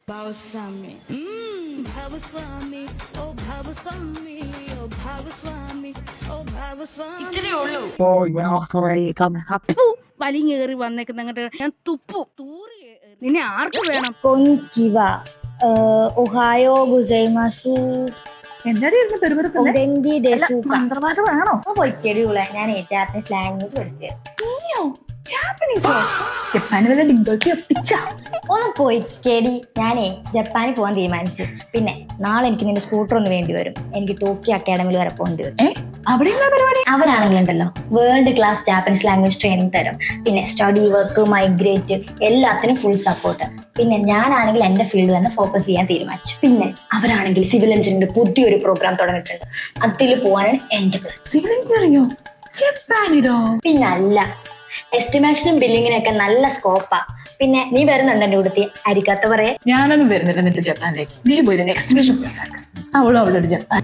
Bhavaswami. Bhavaswami. Oh Bhavaswami. Oh Bhavaswami. Oh Bhavaswami. ഇത്രേ ഉള്ളൂ. വലിങ്ങേറി വന്നേക്കുന്ന അങ്ങോട്ട് ഞാൻ തുപ്പു തൂറി നിന്നെ ആർക്ക് വേണം? കൊഞ്ചിവ ഒഹായോ ഗുസൈമാസു ഒഗെങ്കി ദേസൂക്ക. മന്ത്രവാദമാണോ? പൊയ്ക്കടിയുള്ള ഞാൻ ജാപ്പനീസ് ലാംഗ്വേജ് പഠിച്ചത്. ജാപ്പനീസോ? ജപ്പാന് വല്ല ലിംഗോയ്ക്ക് ഒപ്പിച്ച ഒന്ന് പൊയ്ക്കടി. ഞാനേ ജപ്പാനിൽ പോകാൻ തീരുമാനിച്ചു. പിന്നെ നാളെ എനിക്ക് നിന്റെ സ്കൂട്ടർ ഒന്ന് വേണ്ടി വരും. എനിക്ക് ടോക്കിയോ അക്കാഡമിയിൽ വരെ പോകേണ്ടി വരും. അവിടെ പരിപാടി അവരാണെങ്കിലുണ്ടല്ലോ world class Japanese language training തരും. പിന്നെ സ്റ്റഡി വർക്ക്, മൈഗ്രേറ്റ് എല്ലാത്തിനും ഫുൾ സപ്പോർട്ട്. പിന്നെ ഞാനാണെങ്കിൽ എന്റെ ഫീൽഡ് തന്നെ ഫോക്കസ് ചെയ്യാൻ തീരുമാനിച്ചു. പിന്നെ അവരാണെങ്കിൽ സിവിൽ എഞ്ചിനീയറിംഗ് പുതിയൊരു പ്രോഗ്രാം തുടങ്ങിയിട്ടുണ്ട്. അതിൽ പോകാനാണ് എന്റെ പ്ലാൻ. സിവിൽ എഞ്ചിനീയറിംഗോ? ജപ്പാനിലോ? പിന്നല്ല, എസ്റ്റിമേഷനും ബില്ലിങ്ങിനൊക്കെ നല്ല സ്കോപ്പാ. പിന്നെ നീ വരുന്നുണ്ട് എന്റെ കൂടത്തി അരിക്കാത്ത പറയാ. ഞാനൊന്നും വരുന്നില്ല നിന്റെ ജപ്പാനിലേക്ക്. നീ പോയി എക്സ്റ്റിമേഷൻ അവളും അവളൊരു ജപ്പാൻ